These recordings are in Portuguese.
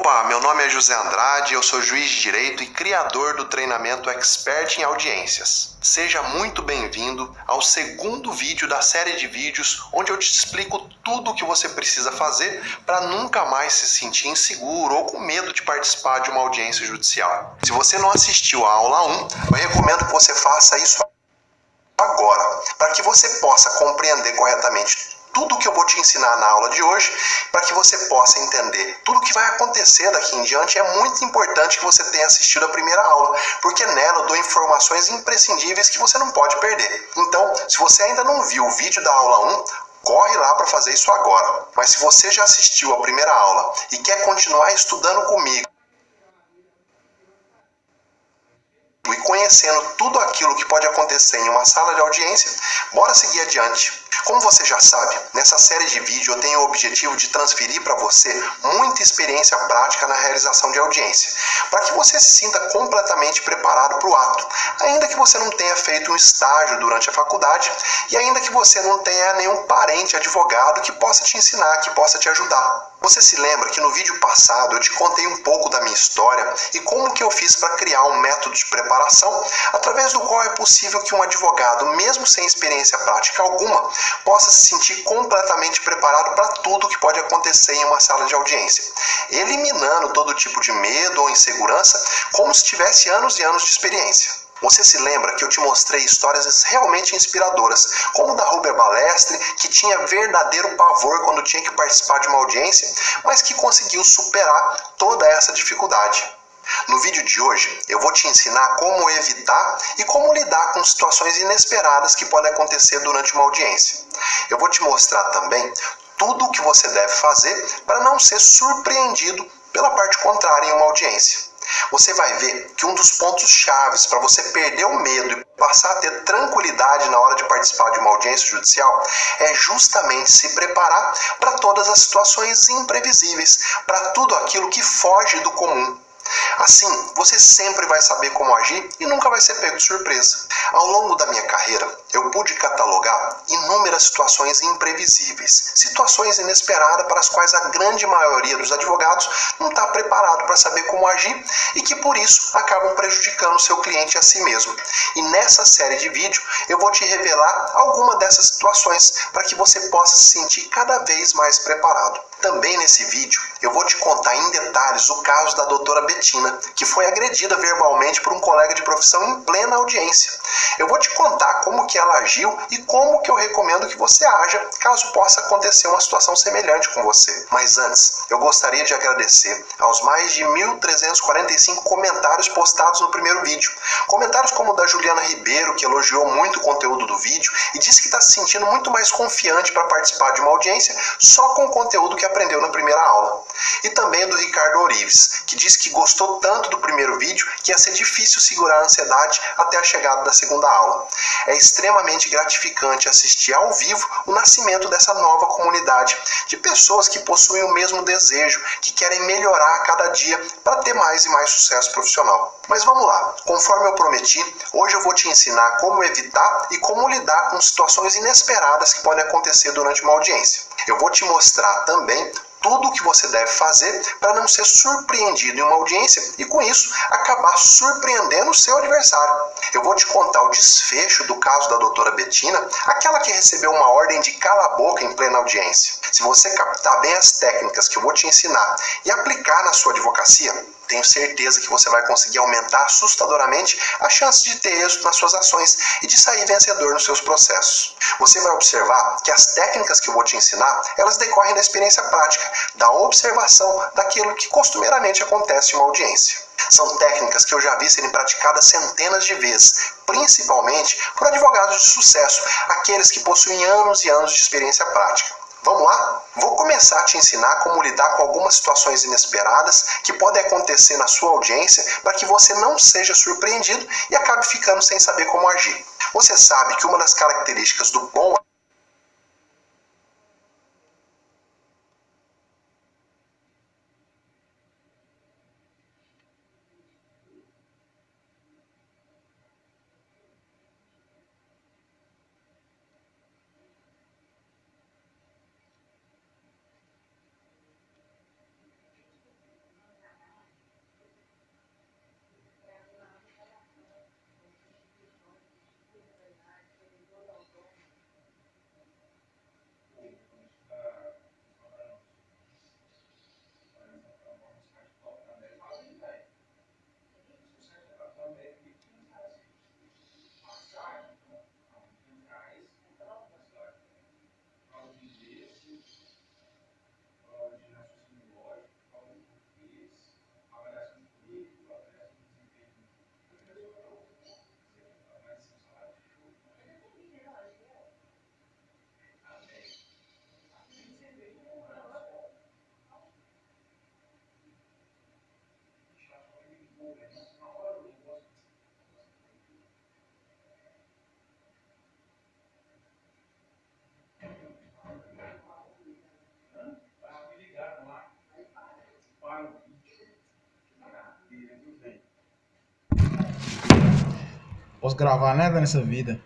Opa, meu nome é José Andrade, eu sou juiz de direito e criador do treinamento Expert em Audiências. Seja muito bem-vindo ao segundo vídeo da série de vídeos onde eu te explico tudo o que você precisa fazer para nunca mais se sentir inseguro ou com medo de participar de uma audiência judicial. Se você não assistiu à aula 1, eu recomendo que você faça isso agora, para que você possa compreender corretamente tudo o que eu vou te ensinar na aula de hoje, para que você possa entender tudo o que vai acontecer daqui em diante. É muito importante que você tenha assistido a primeira aula, porque nela eu dou informações imprescindíveis que você não pode perder. Então, se você ainda não viu o vídeo da aula 1, corre lá para fazer isso agora. Mas se você já assistiu a primeira aula e quer continuar estudando comigo, e conhecendo tudo aquilo que pode acontecer em uma sala de audiência, bora seguir adiante. Como você já sabe, nessa série de vídeo eu tenho o objetivo de transferir para você muita experiência prática na realização de audiência, para que você se sinta completamente preparado para o ato, ainda que você não tenha feito um estágio durante a faculdade e ainda que você não tenha nenhum parente advogado que possa te ensinar, que possa te ajudar. Você se lembra que no vídeo passado eu te contei um pouco da minha história e como que eu fiz para criar um método de preparação através do qual é possível que um advogado, mesmo sem experiência prática alguma, possa se sentir completamente preparado para tudo que pode acontecer em uma sala de audiência, eliminando todo tipo de medo ou insegurança, como se tivesse anos e anos de experiência. Você se lembra que eu te mostrei histórias realmente inspiradoras, como da Ruber Balestre, que tinha verdadeiro pavor quando tinha que participar de uma audiência, mas que conseguiu superar toda essa dificuldade. No vídeo de hoje, eu vou te ensinar como evitar e como lidar com situações inesperadas que podem acontecer durante uma audiência. Eu vou te mostrar também tudo o que você deve fazer para não ser surpreendido pela parte contrária em uma audiência. Você vai ver que um dos pontos chaves para você perder o medo e passar a ter tranquilidade na hora de participar de uma audiência judicial é justamente se preparar para todas as situações imprevisíveis, para tudo aquilo que foge do comum. Assim, você sempre vai saber como agir e nunca vai ser pego de surpresa. Ao longo da minha carreira, eu pude catalogar inúmeras situações imprevisíveis, situações inesperadas para as quais a grande maioria dos advogados não está preparado para saber como agir e que por isso acabam prejudicando o seu cliente a si mesmo. E nessa série de vídeos eu vou te revelar alguma dessas situações para que você possa se sentir cada vez mais preparado. Também nesse vídeo eu vou te contar em detalhes o caso da doutora Betina, que foi agredida verbalmente por um colega de profissão em plena audiência. Eu vou te contar como que ela agiu e como que eu recomendo que você haja caso possa acontecer uma situação semelhante com você. Mas antes, eu gostaria de agradecer aos mais de 1.345 comentários postados no primeiro vídeo. Comentários como o da Juliana Ribeiro, que elogiou muito o conteúdo do vídeo e disse que está se sentindo muito mais confiante para participar de uma audiência só com o conteúdo que aprendeu na primeira aula. E também do Ricardo Orives, que disse que gostou tanto do primeiro vídeo que ia ser difícil segurar a ansiedade até a chegada da segunda aula. É extremamente gratificante assistir ao vivo o nascimento dessa nova comunidade de pessoas que possuem o mesmo desejo, que querem melhorar a cada dia para ter mais e mais sucesso profissional. Mas vamos lá, conforme eu prometi, hoje eu vou te ensinar como evitar e como lidar com situações inesperadas que podem acontecer durante uma audiência. Eu vou te mostrar também tudo o que você deve fazer para não ser surpreendido em uma audiência e, com isso, acabar surpreendendo o seu adversário. Eu vou te contar o desfecho do caso da doutora Betina, aquela que recebeu uma ordem de cala a boca em plena audiência. Se você captar bem as técnicas que eu vou te ensinar e aplicar na sua advocacia, tenho certeza que você vai conseguir aumentar assustadoramente a chance de ter êxito nas suas ações e de sair vencedor nos seus processos. Você vai observar que as técnicas que eu vou te ensinar, elas decorrem da experiência prática, da observação daquilo que costumeiramente acontece em uma audiência. São técnicas que eu já vi serem praticadas centenas de vezes, principalmente por advogados de sucesso, aqueles que possuem anos e anos de experiência prática. Vamos lá? Vou começar a te ensinar como lidar com algumas situações inesperadas que podem acontecer na sua audiência para que você não seja surpreendido e acabe ficando sem saber como agir. Você sabe que uma das características do bom Posso gravar nada nessa vida.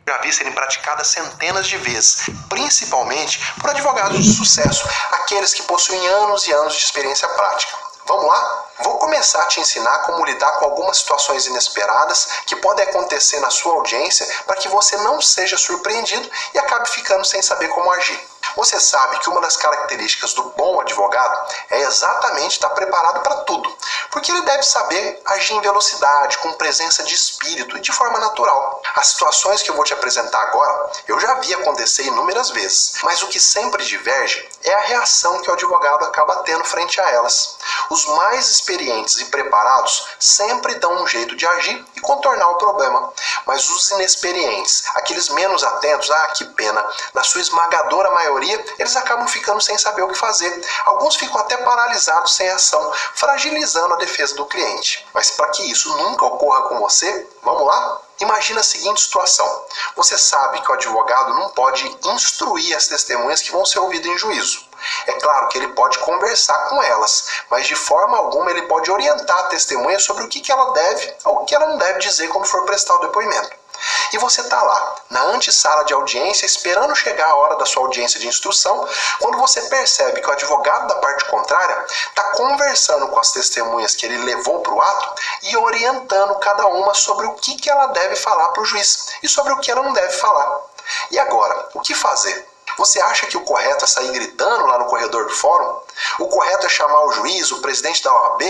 Já vi serem praticadas centenas de vezes, principalmente por advogados de sucesso, aqueles que possuem anos e anos de experiência prática. Vamos lá? Vou começar a te ensinar como lidar com algumas situações inesperadas que podem acontecer na sua audiência para que você não seja surpreendido e acabe ficando sem saber como agir. Você sabe que uma das características do bom advogado é exatamente estar preparado para tudo, porque ele deve saber agir em velocidade, com presença de espírito e de forma natural. As situações que eu vou te apresentar agora, eu já vi acontecer inúmeras vezes, mas o que sempre diverge é a reação que o advogado acaba tendo frente a elas. Os mais experientes e preparados sempre dão um jeito de agir e contornar o problema, mas os inexperientes, aqueles menos atentos, que pena, na sua esmagadora maioria, eles acabam ficando sem saber o que fazer. Alguns ficam até paralisados sem ação, fragilizando a defesa do cliente. Mas para que isso nunca ocorra com você, vamos lá? Imagina a seguinte situação. Você sabe que o advogado não pode instruir as testemunhas que vão ser ouvidas em juízo. É claro que ele pode conversar com elas, mas de forma alguma ele pode orientar a testemunha sobre o que ela deve ou o que ela não deve dizer quando for prestar o depoimento. E você está lá, na antessala de audiência, esperando chegar a hora da sua audiência de instrução, quando você percebe que o advogado da parte contrária está conversando com as testemunhas que ele levou para o ato e orientando cada uma sobre o que ela deve falar para o juiz e sobre o que ela não deve falar. E agora, o que fazer? Você acha que o correto é sair gritando lá no corredor do fórum? O correto é chamar o juiz, o presidente da OAB?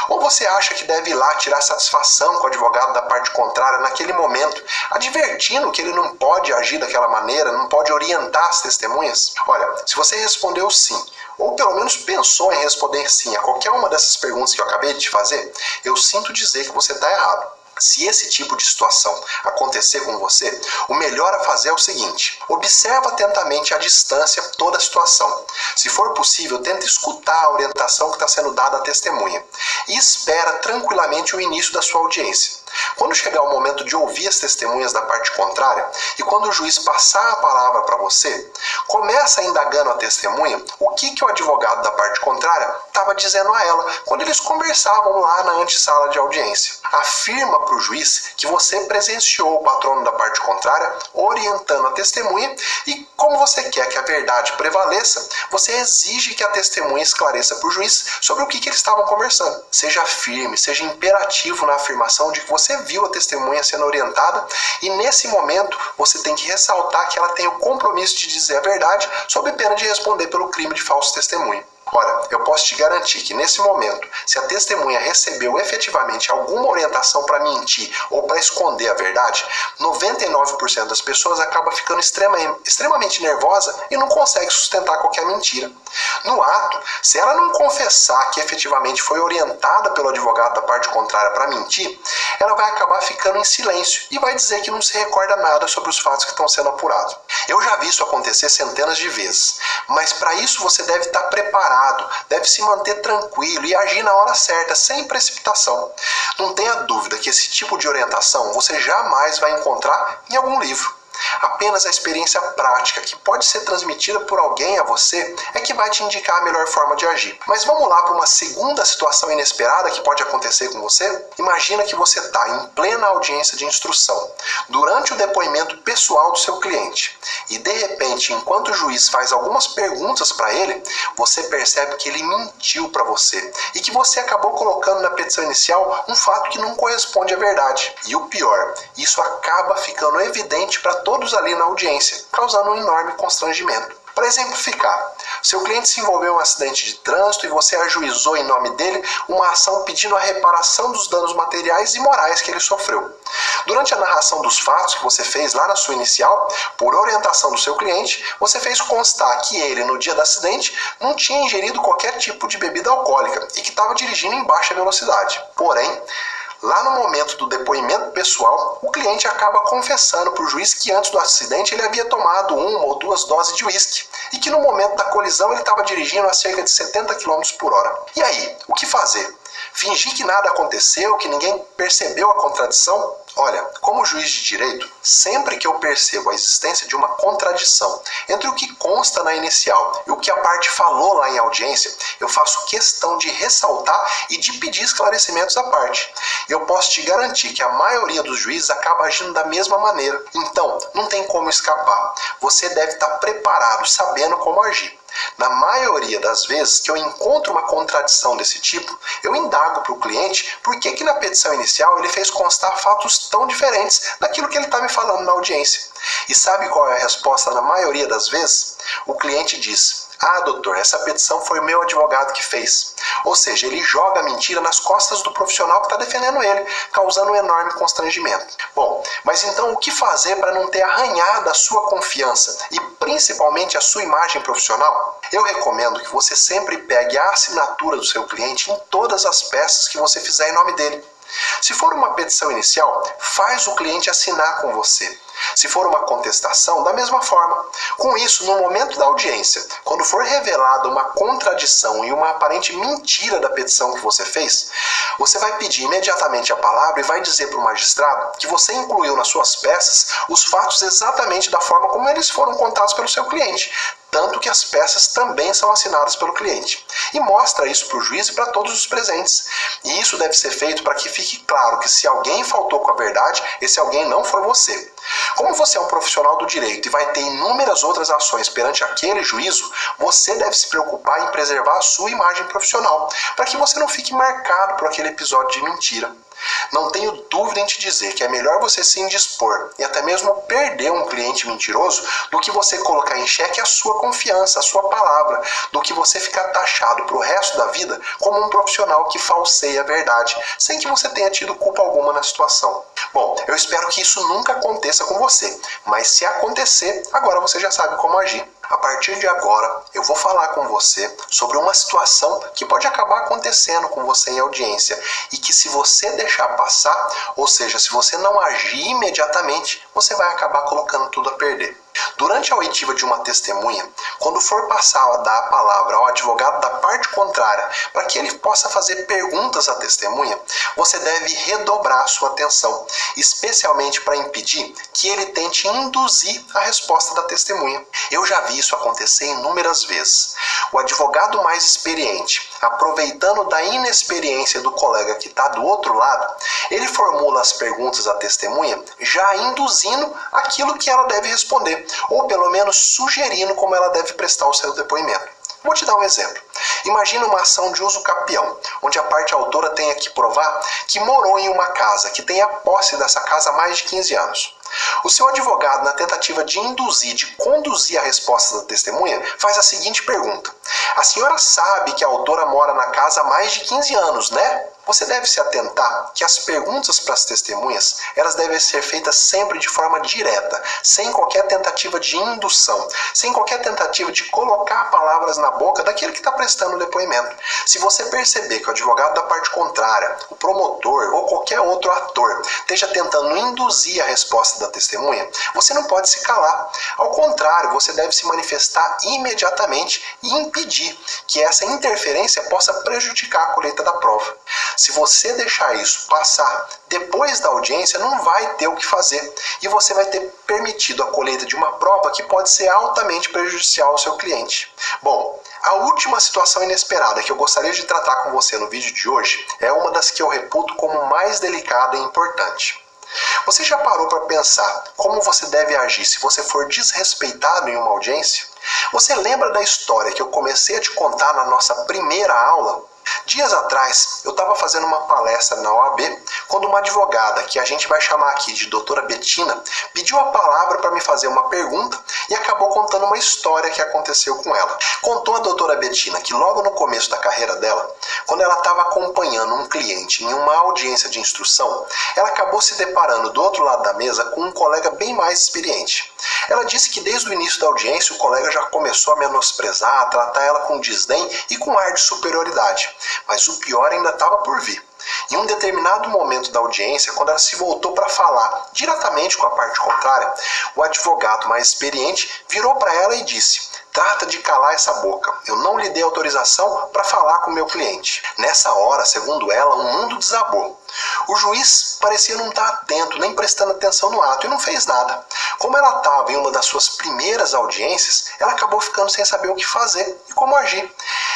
Ou você acha que deve ir lá tirar satisfação com o advogado da parte contrária naquele momento, advertindo que ele não pode agir daquela maneira, não pode orientar as testemunhas? Olha, se você respondeu sim, ou pelo menos pensou em responder sim a qualquer uma dessas perguntas que eu acabei de te fazer, eu sinto dizer que você está errado. Se esse tipo de situação acontecer com você, o melhor a fazer é o seguinte: observa atentamente à distância toda a situação. Se for possível, tenta escutar a orientação que está sendo dada à testemunha e espera tranquilamente o início da sua audiência. Quando chegar o momento de ouvir as testemunhas da parte contrária e quando o juiz passar a palavra para você, começa indagando a testemunha o que o advogado da parte contrária estava dizendo a ela quando eles conversavam lá na antessala de audiência. Afirma para o juiz que você presenciou o patrono da parte contrária orientando a testemunha e, como você quer que a verdade prevaleça, você exige que a testemunha esclareça para o juiz sobre o que eles estavam conversando. Seja firme, seja imperativo na afirmação de que você viu a testemunha sendo orientada e, nesse momento, você tem que ressaltar que ela tem o compromisso de dizer a verdade sob pena de responder pelo crime de falso testemunho. Olha, eu posso te garantir que nesse momento, se a testemunha recebeu efetivamente alguma orientação para mentir ou para esconder a verdade, 99% das pessoas acaba ficando extremamente nervosa e não consegue sustentar qualquer mentira. No ato, se ela não confessar que efetivamente foi orientada pelo advogado da parte contrária para mentir, ela vai acabar ficando em silêncio e vai dizer que não se recorda nada sobre os fatos que estão sendo apurados. Eu já vi isso acontecer centenas de vezes, mas para isso você deve estar preparado, deve se manter tranquilo e agir na hora certa, sem precipitação. Não tenha dúvida que esse tipo de orientação você jamais vai encontrar em algum livro. Apenas a experiência prática que pode ser transmitida por alguém a você é que vai te indicar a melhor forma de agir. Mas vamos lá para uma segunda situação inesperada que pode acontecer com você? Imagina que você está em plena audiência de instrução, durante o depoimento pessoal do seu cliente, e de repente, enquanto o juiz faz algumas perguntas para ele, você percebe que ele mentiu para você e que você acabou colocando na petição inicial um fato que não corresponde à verdade. E o pior, isso acaba ficando evidente para todos ali na audiência, causando um enorme constrangimento. Para exemplificar, seu cliente se envolveu em um acidente de trânsito e você ajuizou em nome dele uma ação pedindo a reparação dos danos materiais e morais que ele sofreu. Durante a narração dos fatos que você fez lá na sua inicial, por orientação do seu cliente, você fez constar que ele, no dia do acidente, não tinha ingerido qualquer tipo de bebida alcoólica e que estava dirigindo em baixa velocidade. Porém, lá no momento do depoimento pessoal, o cliente acaba confessando para o juiz que antes do acidente ele havia tomado 1 ou 2 doses de uísque e que no momento da colisão ele estava dirigindo a cerca de 70 km por hora. E aí, o que fazer? Fingir que nada aconteceu, que ninguém percebeu a contradição? Olha, como juiz de direito, sempre que eu percebo a existência de uma contradição entre o que consta na inicial e o que a parte falou lá em audiência, eu faço questão de ressaltar e de pedir esclarecimentos à parte. Eu posso te garantir que a maioria dos juízes acaba agindo da mesma maneira. Então, não tem como escapar. Você deve estar preparado, sabendo como agir. Na maioria das vezes que eu encontro uma contradição desse tipo, eu indago para o cliente por que na petição inicial ele fez constar fatos tão diferentes daquilo que ele está me falando na audiência. E sabe qual é a resposta na maioria das vezes? O cliente diz: "Ah, doutor, essa petição foi o meu advogado que fez." Ou seja, ele joga a mentira nas costas do profissional que está defendendo ele, causando um enorme constrangimento. Bom, mas então o que fazer para não ter arranhado a sua confiança e principalmente a sua imagem profissional? Eu recomendo que você sempre pegue a assinatura do seu cliente em todas as peças que você fizer em nome dele. Se for uma petição inicial, faz o cliente assinar com você. Se for uma contestação, da mesma forma. Com isso, no momento da audiência, quando for revelada uma contradição e uma aparente mentira da petição que você fez, você vai pedir imediatamente a palavra e vai dizer para o magistrado que você incluiu nas suas peças os fatos exatamente da forma como eles foram contados pelo seu cliente, tanto que as peças também são assinadas pelo cliente. E mostra isso para o juiz e para todos os presentes. E isso deve ser feito para que fique claro que se alguém faltou com a verdade, esse alguém não foi você. Como você é um profissional do direito e vai ter inúmeras outras ações perante aquele juízo, você deve se preocupar em preservar a sua imagem profissional, para que você não fique marcado por aquele episódio de mentira. Não tenho dúvida em te dizer que é melhor você se indispor e até mesmo perder um cliente mentiroso do que você colocar em xeque a sua confiança, a sua palavra, do que você ficar taxado para o resto da vida como um profissional que falseia a verdade, sem que você tenha tido culpa alguma na situação. Bom, eu espero que isso nunca aconteça com você, mas se acontecer, agora você já sabe como agir. A partir de agora, eu vou falar com você sobre uma situação que pode acabar acontecendo com você em audiência e que, se você deixar passar, ou seja, se você não agir imediatamente, você vai acabar colocando tudo a perder. Durante a oitiva de uma testemunha, quando for passar a dar a palavra ao advogado da parte contrária para que ele possa fazer perguntas à testemunha, você deve redobrar a sua atenção, especialmente para impedir que ele tente induzir a resposta da testemunha. Eu já vi isso acontecer inúmeras vezes. O advogado mais experiente, aproveitando da inexperiência do colega que está do outro lado, ele formula as perguntas à testemunha já induzindo aquilo que ela deve responder, ou pelo menos sugerindo como ela deve prestar o seu depoimento. Vou te dar um exemplo. Imagina uma ação de uso capião, onde a parte autora tenha que provar que morou em uma casa, que tem a posse dessa casa há mais de 15 anos. O seu advogado, na tentativa de induzir, de conduzir a resposta da testemunha, faz a seguinte pergunta: "A senhora sabe que a autora mora na casa há mais de 15 anos, né?" Você deve se atentar que as perguntas para as testemunhas, elas devem ser feitas sempre de forma direta, sem qualquer tentativa de indução, sem qualquer tentativa de colocar palavras na boca daquele que está prestando o depoimento. Se você perceber que o advogado da parte contrária, o promotor ou qualquer outro ator esteja tentando induzir a resposta da testemunha, você não pode se calar. Ao contrário, você deve se manifestar imediatamente e impedir que essa interferência possa prejudicar a colheita da prova. Se você deixar isso passar depois da audiência, não vai ter o que fazer e você vai ter permitido a colheita de uma prova que pode ser altamente prejudicial ao seu cliente. Bom, a última situação inesperada que eu gostaria de tratar com você no vídeo de hoje é uma das que eu reputo como mais delicada e importante. Você já parou para pensar como você deve agir se você for desrespeitado em uma audiência? Você lembra da história que eu comecei a te contar na nossa primeira aula? Dias atrás, eu estava fazendo uma palestra na OAB, quando uma advogada, que a gente vai chamar aqui de doutora Betina, pediu a palavra para me fazer uma pergunta e acabou contando uma história que aconteceu com ela. Contou a doutora Betina que logo no começo da carreira dela, quando ela estava acompanhando um cliente em uma audiência de instrução, ela acabou se deparando do outro lado da mesa com um colega bem mais experiente. Ela disse que desde o início da audiência o colega já começou a menosprezar, a tratar ela com desdém e com ar de superioridade. Mas o pior ainda estava por vir. Em um determinado momento da audiência, quando ela se voltou para falar diretamente com a parte contrária, o advogado mais experiente virou para ela e disse: "Trata de calar essa boca. Eu não lhe dei autorização para falar com o meu cliente." Nessa hora, segundo ela, o mundo desabou. O juiz parecia não estar atento, nem prestando atenção no ato, e não fez nada. Como ela estava em uma das suas primeiras audiências, ela acabou ficando sem saber o que fazer e como agir.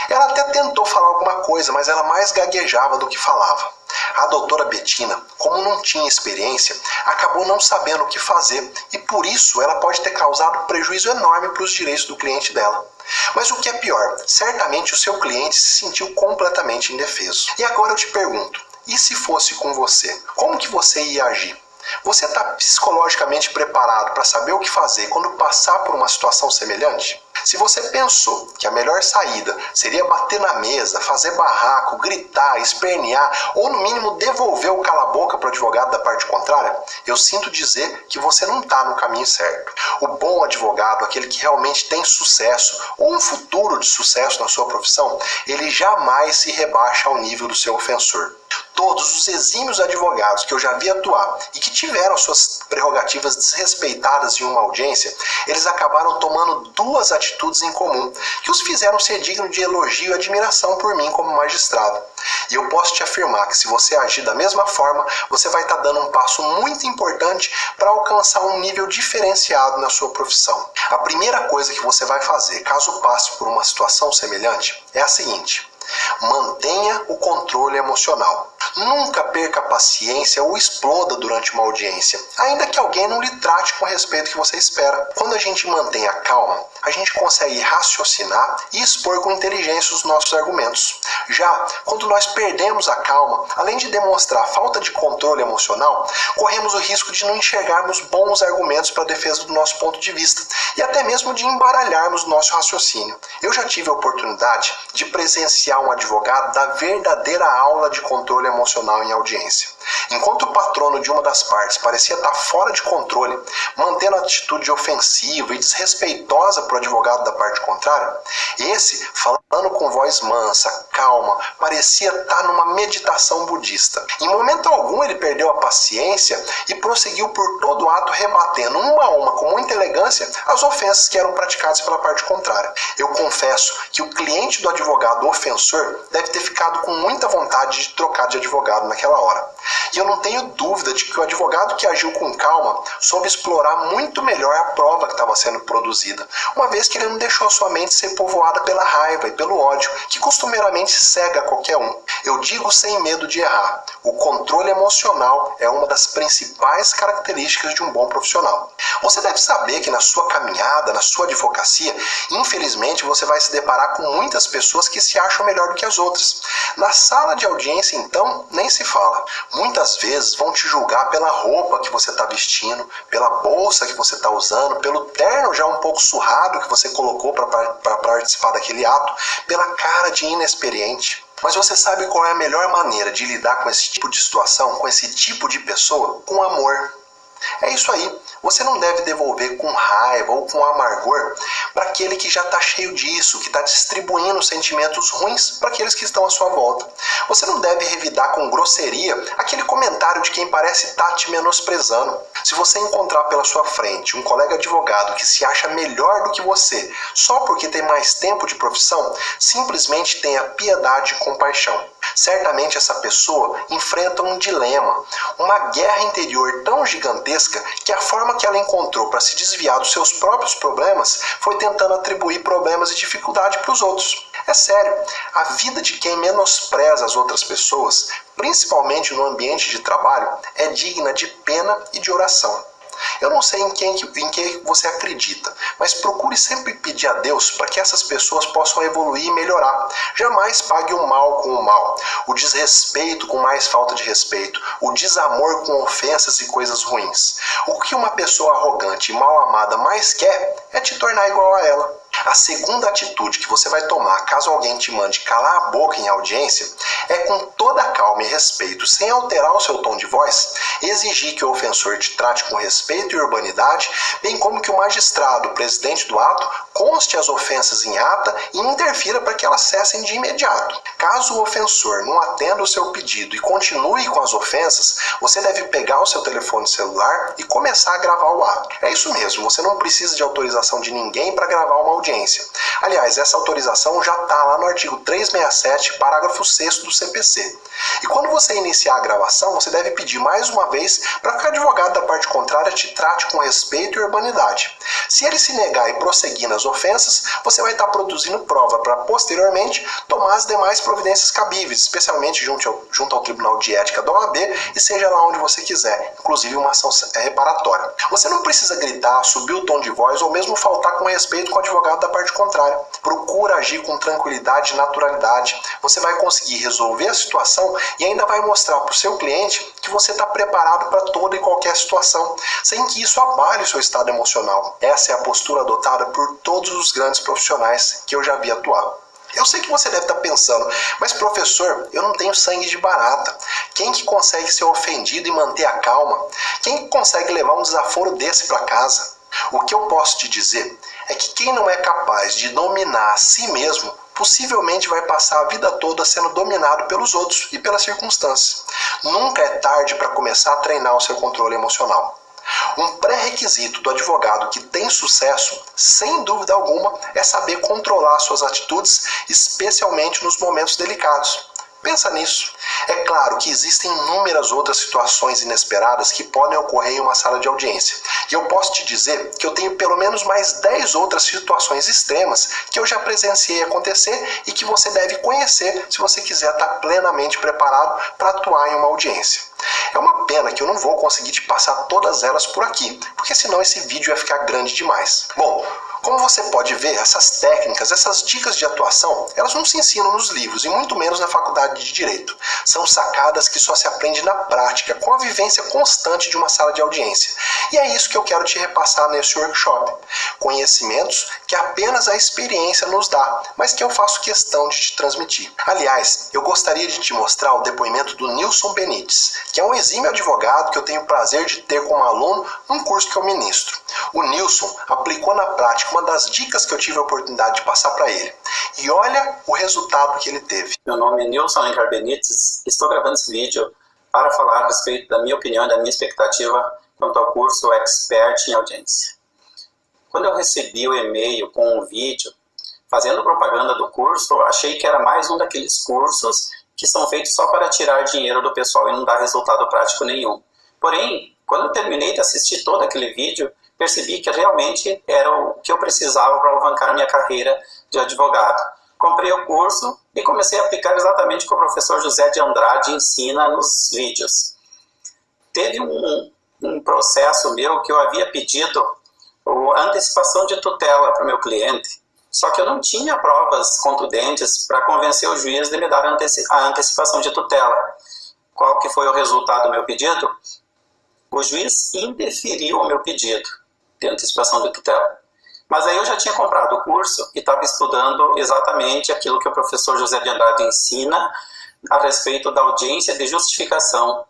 Ela até tentou falar alguma coisa, mas ela mais gaguejava do que falava. A doutora Betina, como não tinha experiência, acabou não sabendo o que fazer e por isso ela pode ter causado prejuízo enorme para os direitos do cliente dela. Mas o que é pior, certamente o seu cliente se sentiu completamente indefeso. E agora eu te pergunto, e se fosse com você? Como que você ia agir? Você está psicologicamente preparado para saber o que fazer quando passar por uma situação semelhante? Se você pensou que a melhor saída seria bater na mesa, fazer barraco, gritar, espernear ou no mínimo devolver o cala-boca para o advogado da parte contrária, eu sinto dizer que você não está no caminho certo. O bom advogado, aquele que realmente tem sucesso ou um futuro de sucesso na sua profissão, ele jamais se rebaixa ao nível do seu ofensor. Todos os exímios advogados que eu já vi atuar e que tiveram suas prerrogativas desrespeitadas em uma audiência, eles acabaram tomando duas atitudes em comum, que os fizeram ser dignos de elogio e admiração por mim como magistrado. E eu posso te afirmar que se você agir da mesma forma, você vai estar dando um passo muito importante para alcançar um nível diferenciado na sua profissão. A primeira coisa que você vai fazer, caso passe por uma situação semelhante, é a seguinte: mantenha o controle emocional. Nunca perca a paciência ou exploda durante uma audiência, ainda que alguém não lhe trate com o respeito que você espera. Quando a gente mantém a calma, a gente consegue raciocinar e expor com inteligência os nossos argumentos. Já quando nós perdemos a calma, além de demonstrar falta de controle emocional, corremos o risco de não enxergarmos bons argumentos para a defesa do nosso ponto de vista e até mesmo de embaralharmos nosso raciocínio. Eu já tive a oportunidade de presenciar um advogado dar verdadeira aula de controle emocional em audiência. Enquanto o patrono de uma das partes parecia estar fora de controle, mantendo a atitude ofensiva e desrespeitosa para o advogado da parte contrária, esse, falando com voz mansa, calma, parecia estar numa meditação budista. Em momento algum ele perdeu a paciência e prosseguiu por todo o ato rebatendo uma a uma com muita elegância as ofensas que eram praticadas pela parte contrária. Eu confesso que o cliente do advogado ofensor deve ter ficado com muita vontade de trocar de advogado naquela hora. E eu não tenho dúvida de que o advogado que agiu com calma soube explorar muito melhor a prova que estava sendo produzida, uma vez que ele não deixou a sua mente ser povoada pela raiva e pelo ódio, que costumeiramente cega qualquer um. Eu digo sem medo de errar, o controle emocional é uma das principais características de um bom profissional. Você deve saber que na sua caminhada, na sua advocacia, infelizmente você vai se deparar com muitas pessoas que se acham melhor do que as outras. Na sala de audiência, então, nem se fala. Muitas vezes vão te julgar pela roupa que você está vestindo, pela bolsa que você está usando, pelo terno já um pouco surrado que você colocou para participar daquele ato, pela cara de inexperiente. Mas você sabe qual é a melhor maneira de lidar com esse tipo de situação, com esse tipo de pessoa? Com amor. É isso aí. Você não deve devolver com raiva ou com amargor para aquele que já está cheio disso, que está distribuindo sentimentos ruins para aqueles que estão à sua volta. Você não deve revidar com grosseria aquele comentário de quem parece estar te menosprezando. Se você encontrar pela sua frente um colega advogado que se acha melhor do que você só porque tem mais tempo de profissão, simplesmente tenha piedade e compaixão. Certamente essa pessoa enfrenta um dilema, uma guerra interior tão gigantesca que a forma que ela encontrou para se desviar dos seus próprios problemas foi tentando atribuir problemas e dificuldade para os outros. É sério, a vida de quem menospreza as outras pessoas, principalmente no ambiente de trabalho, é digna de pena e de oração. Eu não sei em que você acredita, mas procure sempre pedir a Deus para que essas pessoas possam evoluir e melhorar. Jamais pague o mal com o mal, o desrespeito com mais falta de respeito, o desamor com ofensas e coisas ruins. O que uma pessoa arrogante e mal amada mais quer é te tornar igual a ela. A segunda atitude que você vai tomar caso alguém te mande calar a boca em audiência é, com toda a calma e respeito, sem alterar o seu tom de voz, exigir que o ofensor te trate com respeito e urbanidade, bem como que o magistrado, presidente do ato, conste as ofensas em ata e interfira para que elas cessem de imediato. Caso o ofensor não atenda o seu pedido e continue com as ofensas, você deve pegar o seu telefone celular e começar a gravar o ato. É isso mesmo, você não precisa de autorização de ninguém para gravar uma audiência. Aliás, essa autorização já está lá no artigo 367, parágrafo 6º do CPC. E quando você iniciar a gravação, você deve pedir mais uma vez para que o advogado da parte contrária te trate com respeito e urbanidade. Se ele se negar e prosseguir nas ofensas, você vai estar produzindo prova para posteriormente tomar as demais providências cabíveis, especialmente junto ao Tribunal de Ética da OAB e seja lá onde você quiser, inclusive uma ação reparatória. Você não precisa gritar, subir o tom de voz ou mesmo faltar com respeito com o advogado da parte contrária. Procura agir com tranquilidade e naturalidade. Você vai conseguir resolver a situação e ainda vai mostrar para o seu cliente que você está preparado para toda e qualquer situação, sem que isso abale o seu estado emocional. Essa é a postura adotada por todos os grandes profissionais que eu já vi atuar. Eu sei que você deve estar pensando, mas professor, eu não tenho sangue de barata. Quem que consegue ser ofendido e manter a calma? Quem consegue levar um desaforo desse para casa? O que eu posso te dizer é que quem não é capaz de dominar a si mesmo, possivelmente vai passar a vida toda sendo dominado pelos outros e pelas circunstâncias. Nunca é tarde para começar a treinar o seu controle emocional. Um pré-requisito do advogado que tem sucesso, sem dúvida alguma, é saber controlar suas atitudes, especialmente nos momentos delicados. Pensa nisso. É claro que existem inúmeras outras situações inesperadas que podem ocorrer em uma sala de audiência. E eu posso te dizer que eu tenho pelo menos mais 10 outras situações extremas que eu já presenciei acontecer e que você deve conhecer se você quiser estar plenamente preparado para atuar em uma audiência. É uma pena que eu não vou conseguir te passar todas elas por aqui, porque senão esse vídeo ia ficar grande demais. Bom, como você pode ver, essas técnicas, essas dicas de atuação, elas não se ensinam nos livros e muito menos na faculdade de Direito. São sacadas que só se aprende na prática, com a vivência constante de uma sala de audiência. E é isso que eu quero te repassar nesse workshop. Conhecimentos que apenas a experiência nos dá, mas que eu faço questão de te transmitir. Aliás, eu gostaria de te mostrar o depoimento do Nilson Benites, que é um exímio advogado que eu tenho o prazer de ter como aluno num curso que eu ministro. O Nilson aplicou na prática uma das dicas que eu tive a oportunidade de passar para ele. E olha o resultado que ele teve. Meu nome é Nilson Alencar Benites. Estou gravando esse vídeo para falar a respeito da minha opinião e da minha expectativa quanto ao curso Expert em Audiência. Quando eu recebi o e-mail com um vídeo fazendo propaganda do curso, eu achei que era mais um daqueles cursos que são feitos só para tirar dinheiro do pessoal e não dar resultado prático nenhum. Porém, quando eu terminei de assistir todo aquele vídeo, percebi que realmente era o que eu precisava para alavancar minha carreira de advogado. Comprei o curso e comecei a aplicar exatamente o que o professor José de Andrade ensina nos vídeos. Teve um processo meu que eu havia pedido a antecipação de tutela para o meu cliente, só que eu não tinha provas contundentes para convencer o juiz de me dar a antecipação de tutela. Qual que foi o resultado do meu pedido? O juiz indeferiu o meu pedido de antecipação de tutela. Mas aí eu já tinha comprado o curso e estava estudando exatamente aquilo que o professor José de Andrade ensina a respeito da audiência de justificação.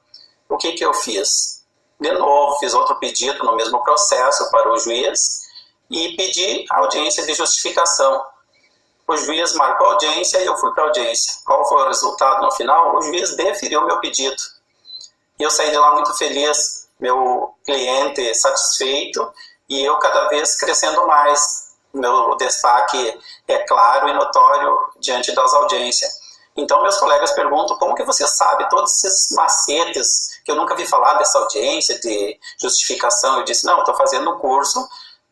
O que eu fiz? De novo, fiz outro pedido no mesmo processo para o juiz e pedi a audiência de justificação. O juiz marcou a audiência e eu fui para a audiência. Qual foi o resultado no final? O juiz deferiu meu pedido. E eu saí de lá muito feliz, meu cliente satisfeito e eu cada vez crescendo mais. Meu destaque é claro e notório diante das audiências. Então meus colegas perguntam, como que você sabe todos esses macetes que eu nunca vi falar dessa audiência de justificação? Eu disse, não, eu estou fazendo um curso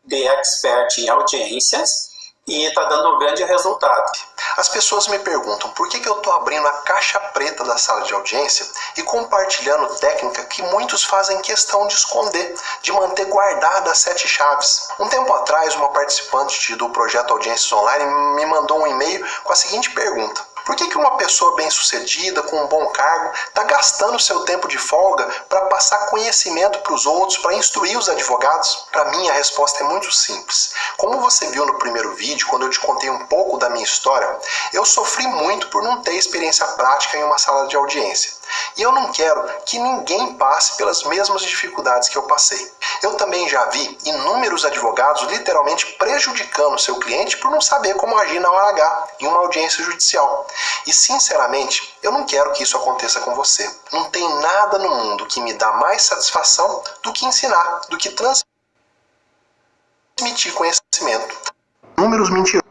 de expert em audiências e está dando um grande resultado. As pessoas me perguntam por que eu estou abrindo a caixa preta da sala de audiência e compartilhando técnica que muitos fazem questão de esconder, de manter guardada as 7 chaves. Um tempo atrás, uma participante do projeto Audiências Online me mandou um e-mail com a seguinte pergunta: por que uma pessoa bem-sucedida, com um bom cargo, está gastando seu tempo de folga para passar conhecimento para os outros, para instruir os advogados? Para mim, a resposta é muito simples. Como você viu no primeiro vídeo, quando eu te contei um pouco da minha história, eu sofri muito por não ter experiência prática em uma sala de audiência. E eu não quero que ninguém passe pelas mesmas dificuldades que eu passei. Eu também já vi inúmeros advogados literalmente prejudicando seu cliente por não saber como agir na hora H em uma audiência judicial. E sinceramente, eu não quero que isso aconteça com você. Não tem nada no mundo que me dá mais satisfação do que ensinar, do que transmitir conhecimento. Números mentirosos.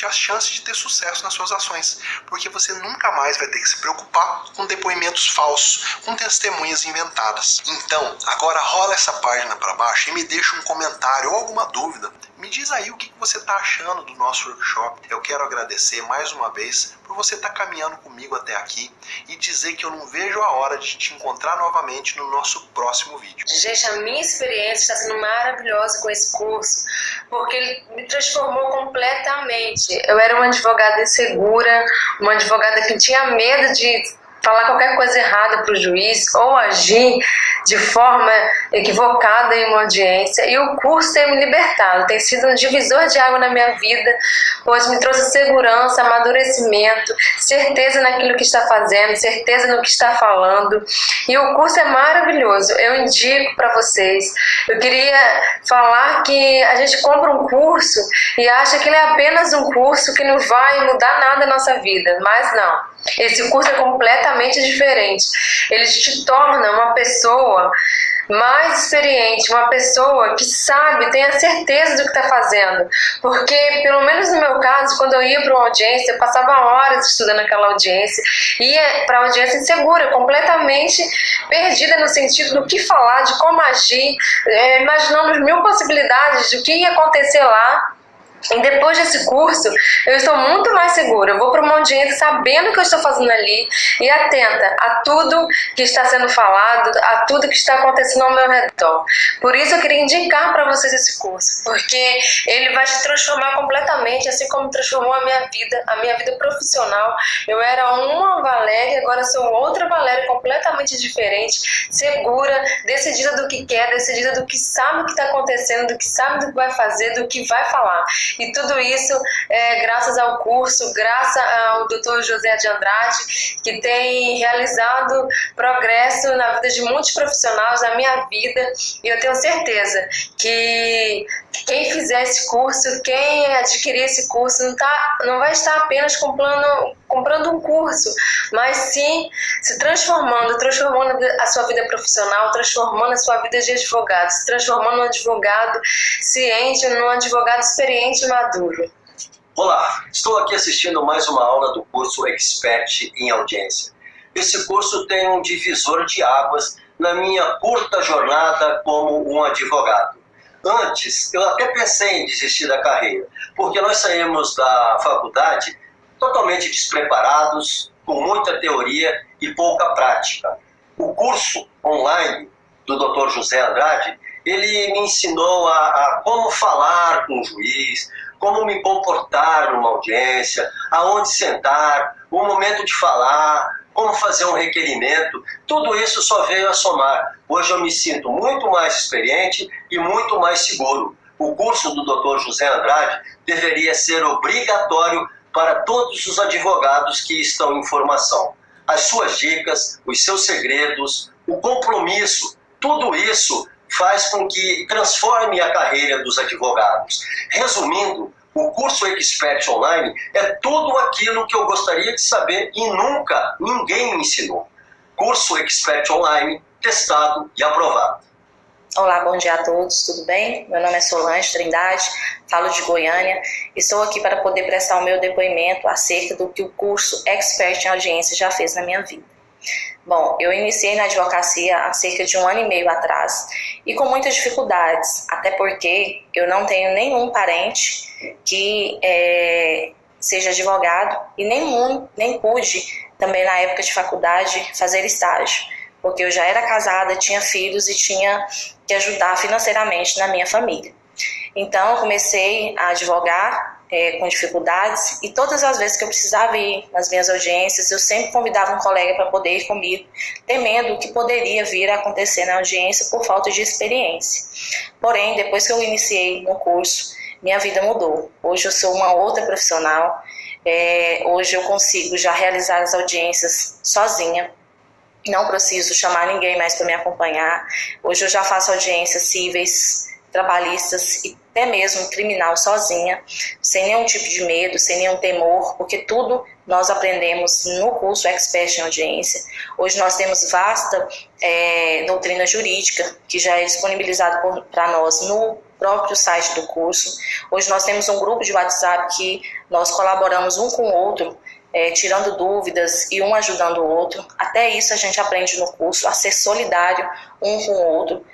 As chances de ter sucesso nas suas ações, porque você nunca mais vai ter que se preocupar com depoimentos falsos, com testemunhas inventadas. Então, agora rola essa página para baixo e me deixa um comentário ou alguma dúvida. Me diz aí o que você está achando do nosso workshop. Eu quero agradecer mais uma vez por você estar caminhando comigo até aqui e dizer que eu não vejo a hora de te encontrar novamente no nosso próximo vídeo. Gente, a minha experiência está sendo maravilhosa com esse curso, porque ele me transformou completamente. Eu era uma advogada insegura, uma advogada que tinha medo de falar qualquer coisa errada para o juiz ou agir de forma equivocada em uma audiência, e o curso tem me libertado, tem sido um divisor de água na minha vida, pois me trouxe segurança, amadurecimento, certeza naquilo que está fazendo, certeza no que está falando, e o curso é maravilhoso, eu indico para vocês. Eu queria falar que a gente compra um curso e acha que ele é apenas um curso que não vai mudar nada na nossa vida, mas não. Esse curso é completamente diferente. Ele te torna uma pessoa mais experiente, uma pessoa que sabe, tem a certeza do que está fazendo. Porque, pelo menos no meu caso, quando eu ia para uma audiência, eu passava horas estudando aquela audiência, ia para a audiência insegura, completamente perdida no sentido do que falar, de como agir, imaginando 1000 possibilidades do que ia acontecer lá. E depois desse curso, eu estou muito mais segura. Eu vou para uma audiência sabendo o que eu estou fazendo ali e atenta a tudo que está sendo falado, a tudo que está acontecendo ao meu redor. Por isso eu queria indicar para vocês esse curso, porque ele vai te transformar completamente, assim como transformou a minha vida profissional. Eu era uma Valéria, agora sou outra Valéria, completamente diferente, segura, decidida do que quer, decidida do que sabe o que está acontecendo, do que sabe do que vai fazer, do que vai falar. E tudo isso é graças ao curso, graças ao Dr. José de Andrade, que tem realizado progresso na vida de muitos profissionais, na minha vida. E eu tenho certeza que quem fizer esse curso, quem adquirir esse curso, não vai estar apenas comprando um curso, mas sim se transformando a sua vida profissional, transformando a sua vida de advogado, se transformando num advogado ciente, num advogado experiente e maduro. Olá, estou aqui assistindo mais uma aula do curso Expert em Audiência. Esse curso tem um divisor de águas na minha curta jornada como um advogado. Antes, eu até pensei em desistir da carreira, porque nós saímos da faculdade totalmente despreparados, com muita teoria e pouca prática. O curso online do Dr. José Andrade, ele me ensinou a como falar com o juiz, como me comportar numa audiência, aonde sentar, o momento de falar, como fazer um requerimento. Tudo isso só veio a somar. Hoje eu me sinto muito mais experiente e muito mais seguro. O curso do Dr. José Andrade deveria ser obrigatório para todos os advogados que estão em formação. As suas dicas, os seus segredos, o compromisso, tudo isso faz com que transforme a carreira dos advogados. Resumindo, o curso Expert Online é tudo aquilo que eu gostaria de saber e nunca ninguém me ensinou. Curso Expert Online, testado e aprovado. Olá, bom dia a todos, tudo bem? Meu nome é Solange Trindade, falo de Goiânia e estou aqui para poder prestar o meu depoimento acerca do que o curso Expert em Audiência já fez na minha vida. Bom, eu iniciei na advocacia há cerca de 1 ano e meio atrás e com muitas dificuldades, até porque eu não tenho nenhum parente que seja advogado e nem pude também na época de faculdade fazer estágio, porque eu já era casada, tinha filhos e tinha que ajudar financeiramente na minha família. Então eu comecei a advogar com dificuldades e todas as vezes que eu precisava ir nas minhas audiências, eu sempre convidava um colega para poder ir comigo, temendo o que poderia vir a acontecer na audiência por falta de experiência. Porém, depois que eu iniciei no curso, minha vida mudou. Hoje eu sou uma outra profissional, hoje eu consigo já realizar as audiências sozinha, não preciso chamar ninguém mais para me acompanhar. Hoje eu já faço audiências cíveis, trabalhistas e até mesmo criminal sozinha, sem nenhum tipo de medo, sem nenhum temor, porque tudo nós aprendemos no curso Expert em Audiência. Hoje nós temos vasta doutrina jurídica, que já é disponibilizada para nós no próprio site do curso. Hoje nós temos um grupo de WhatsApp que nós colaboramos um com o outro, tirando dúvidas e um ajudando o outro. Até isso a gente aprende no curso, a ser solidário um com o outro.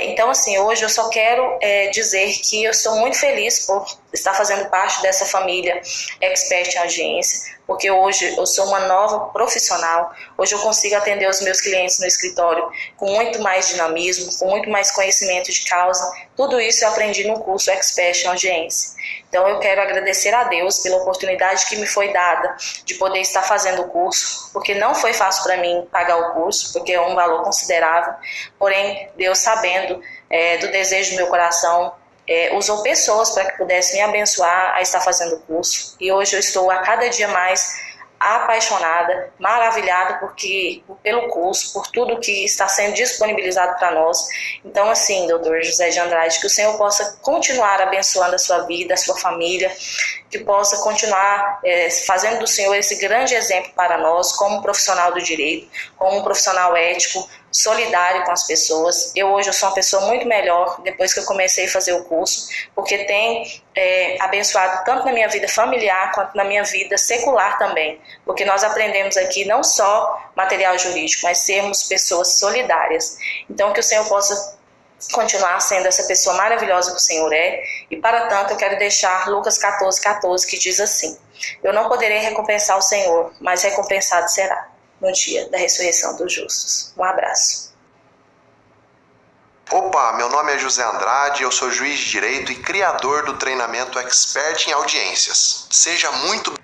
Então, assim, hoje eu só quero dizer que eu estou muito feliz por estar fazendo parte dessa família Expert em Audiência, porque hoje eu sou uma nova profissional, hoje eu consigo atender os meus clientes no escritório com muito mais dinamismo, com muito mais conhecimento de causa. Tudo isso eu aprendi no curso Expert em Audiência. Então eu quero agradecer a Deus pela oportunidade que me foi dada de poder estar fazendo o curso, porque não foi fácil para mim pagar o curso, porque é um valor considerável, porém Deus, sabendo do desejo do meu coração, usou pessoas para que pudessem me abençoar a estar fazendo o curso. E hoje eu estou a cada dia mais apaixonada, maravilhada pelo curso, por tudo que está sendo disponibilizado para nós. Então, assim, doutor José de Andrade, que o Senhor possa continuar abençoando a sua vida, a sua família, que possa continuar fazendo do Senhor esse grande exemplo para nós, como um profissional do direito, como um profissional ético, solidário com as pessoas. Hoje eu sou uma pessoa muito melhor depois que eu comecei a fazer o curso, porque tem abençoado tanto na minha vida familiar quanto na minha vida secular também, porque nós aprendemos aqui não só material jurídico, mas sermos pessoas solidárias. Então que o Senhor possa continuar sendo essa pessoa maravilhosa que o Senhor é, e para tanto eu quero deixar Lucas 14:14, que diz assim: eu não poderei recompensar o Senhor, mas recompensado será no dia da ressurreição dos justos. Um abraço. Opa, meu nome é José Andrade, eu sou juiz de direito e criador do treinamento Expert em Audiências. Seja muito